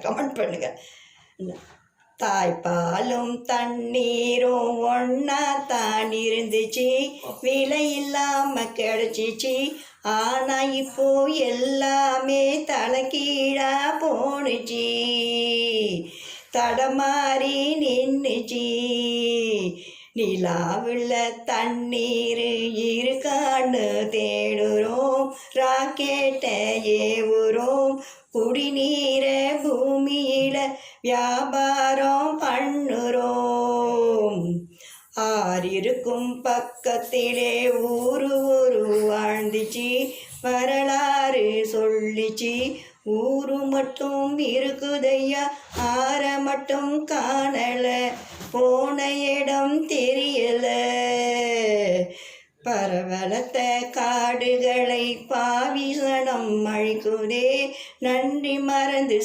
Comment பண்ணுங்கள். தாய்ப்பாலும் தண்ணீரும் ஒன்றா தான் இருந்துச்சு, விலை இல்லாமல் கிடச்சிச்சு. ஆனால் இப்போ எல்லாமே தலைகீழாக போணுச்சு, தடமாறி நின்றுச்சு. நிலாவில் தண்ணீர் இருக்கான்னு தேடுறோம், ராக்கெட்டை ஏவுறோம், குடிநீரை பூமியில் வியாபாரம் பண்ணுறோம். ஆறிருக்கும் பக்கத்திலே ஊரு வாழ்ந்துச்சு, வரலாறு சொல்லிச்சு. ஊரு மட்டும் இருக்குதையா, ஆற மட்டும் காணல, போன இடம் தெரியல. பரவலத்த காடுகளை பாவிசனம் அழிக்குதே, நன்றி மறந்து